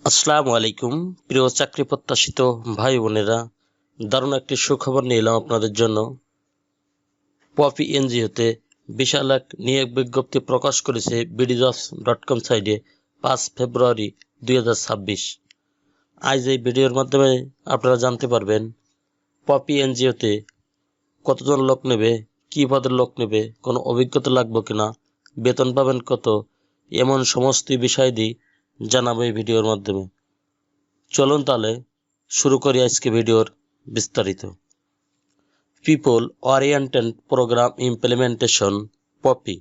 আসসালামু আলাইকুম প্রিয় চাকরি প্রত্যাশিত ভাই বোনেরা, দারুণ একটি সুখবর নিয়ে এলাম আপনাদের জন্য। পপি এনজিওতে বিশাল এক নিয়োগ বিজ্ঞপ্তি প্রকাশ করেছে BDJobs.com সাইটে 5 ফেব্রুয়ারি 2026। আজ এই ভিডিওর মাধ্যমে আপনারা জানতে পারবেন পপি এনজিওতে কতজন লোক নেবে, কী পদের লোক নেবে, কোনো অভিজ্ঞতা লাগবে কিনা, বেতন পাবেন কত, এমন সমস্ত বিষয়াদি জানাবো এই ভিডিওর মাধ্যমে। চলুন তাহলে শুরু করি আজকে ভিডিওর বিস্তারিত। People oriented program implementation POPI.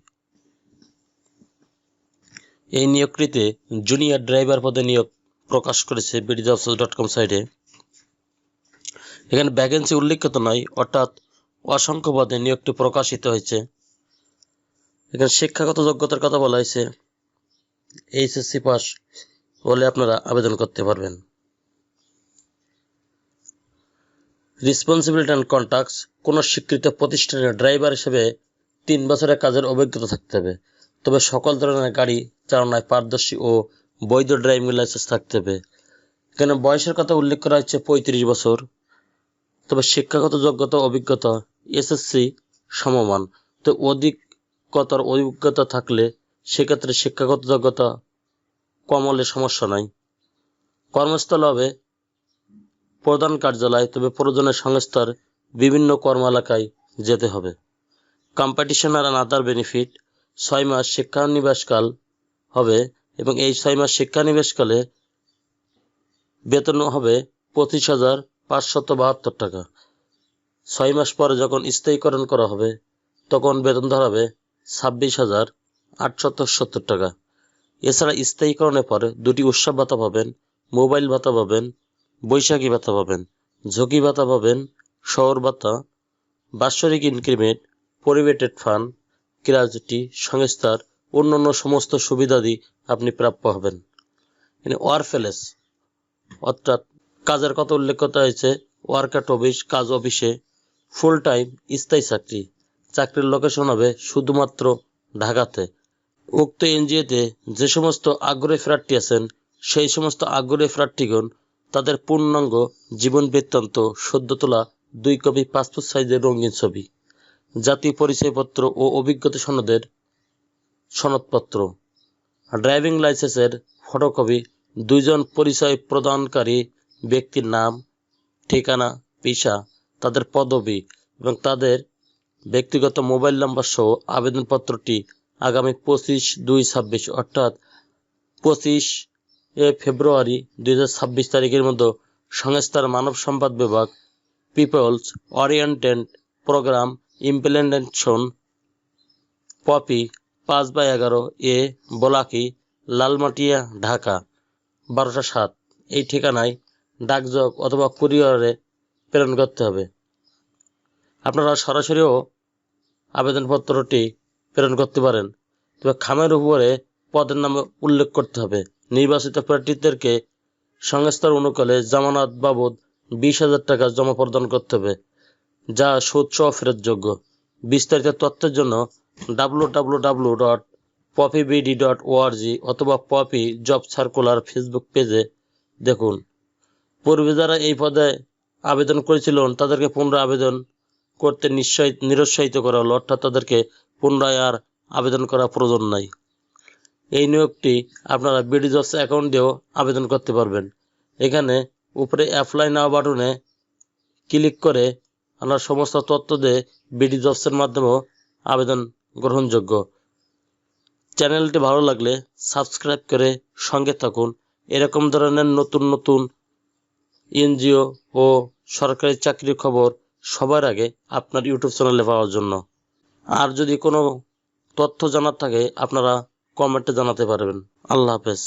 এই নিয়োগটিতে জুনিয়র ড্রাইভার পদে নিয়োগ প্রকাশ করেছে BDJobs.com সাইটে। এখানে ভ্যাকেন্সি উল্লেখিত নয়, অর্থাৎ অসংখ্য পদে নিয়োগটি প্রকাশিত হয়েছে। এখানে শিক্ষাগত যোগ্যতার কথা বলা হয়েছে, HSC পাস হলে আপনারা আবেদন করতে পারবেন। রেসপন্সিবিলিটি অ্যান্ড কন্ট্যাক্টস, কোনো স্বীকৃত প্রতিষ্ঠানের ড্রাইভার হিসেবে 3 বছরের কাজের অভিজ্ঞতা থাকতে হবে, তবে সকল ধরনের গাড়ি চালনায় পারদর্শী ও বৈধ ড্রাইভিং লাইসেন্স থাকতে হবে। এখানে বয়সের কথা উল্লেখ করা হচ্ছে 35 বছর, তবে শিক্ষাগত যোগ্যতা অভিজ্ঞতা SSC সমমান, তো অধিকতর অভিজ্ঞতা থাকলে সেক্ষেত্রে শিক্ষাগত যোগ্যতা কম হলে সমস্যা নাই। কর্মস্থল হবে প্রধান কার্যালয়, তবে প্রয়োজনে সংস্থার বিভিন্ন কর্ম এলাকায় যেতে হবে। কম্পিটিশন আর আদার বেনিফিট, 6 মাস শিক্ষানিবাসকাল হবে এবং এই 6 মাস শিক্ষানিবাসকালে বেতন হবে 25,572 টাকা। 6 মাস পরে যখন স্থায়ীকরণ করা হবে তখন বেতন ধরাবে 26,870 টাকা। এছাড়া স্থায়ীকরণের পরে 2টি উৎসব ভাতা পাবেন, মোবাইল ভাতা পাবেন, বৈশাখী ভাতা পাবেন, ঝুঁকি ভাতা পাবেন, শহর ভাতা, বাৎসরিক ইনক্রিমেন্ট, প্রভিডেন্ট ফান্ড, গ্র্যাচুইটি, সংস্থার অন্যান্য সমস্ত সুবিধাদি আপনি প্রাপ্য হবেন। ওয়ারফেলেস অর্থাৎ কাজের কথা উল্লেখ করা হয়েছে, ওয়ার্ক অ্যাট অফিস, কাজ অফিসে, ফুল টাইম স্থায়ী চাকরি। চাকরির লোকেশন হবে শুধুমাত্র ঢাকাতে। উক্ত এনজিওতে যে সমস্ত আগ্রহী প্রার্থী আছেন সেই সমস্ত আগ্রহী প্রার্থীগণ তাদের পূর্ণাঙ্গ জীবন বৃত্তান্ত, সদ্য তোলা 2 কপি পাসপোর্ট সাইজের রঙিন ছবি, জাতীয় পরিচয়পত্র ও অভিজ্ঞতা সনদের সনদপত্র, ড্রাইভিং লাইসেন্সের ফটোকপি, 2 জন পরিচয় প্রদানকারী ব্যক্তির নাম, ঠিকানা, পেশা, তাদের পদবি এবং তাদের ব্যক্তিগত মোবাইল নাম্বার সহ আবেদনপত্রটি আগামী 25/2/26 অর্থাৎ 25 ফেব্রুয়ারি 2026 তারিখের মধ্যে সংস্থার মানব সম্পদ বিভাগ, peoples oriented program implementation POPI, 5/11 এ বোলাকি, লালমাটিয়া, ঢাকা 12টা 7 এই ঠিকানায় ডাকযোগ অথবা কুরিয়ারে প্রেরণ করতে হবে। আপনারা সরাসরিও আবেদনপত্রটি প্রেরণ করতে পারেন, তবে খামের উপরে পদের নাম উল্লেখ করতে হবে। নির্বাচিত প্রার্থীদেরকে সংস্থার অনুকূলে জামানত বাবদ 20,000 টাকা জমা প্রদান করতে হবে, যা সুদ সহ ফেরতযোগ্য। বিস্তারিত তথ্যের জন্য www.poppybd.org অথবা পপি জব সার্কুলার ফেসবুক পেজে দেখুন। পূর্বে যারা এই পদে আবেদন করেছিলেন তাদেরকে পুনরায় আবেদন করতে নিরুৎসাহিত করা হলো, অর্থাৎ তাদেরকে পুনরায় আর আবেদন করা প্রয়োজন নাই। এই নিয়োগটি আপনারা BDJobs অ্যাকাউন্ট দিয়েও আবেদন করতে পারবেন। এখানে উপরে অ্যাপ্লাই নাও বাটনে ক্লিক করে আপনার সমস্ত তথ্য দিয়ে BDJobs-এর মাধ্যমেও আবেদন গ্রহণযোগ্য। চ্যানেলটি ভালো লাগলে সাবস্ক্রাইব করে সঙ্গে থাকুন এরকম ধরনের নতুন নতুন এনজিও ও সরকারি চাকরির খবর সবার আগে আপনার ইউটিউব চ্যানেলে পাওয়ার জন্য। আর যদি কোনো তথ্য জানার থাকে আপনারা কমেন্টে জানাতে পারবেন। আল্লাহ হাফেজ।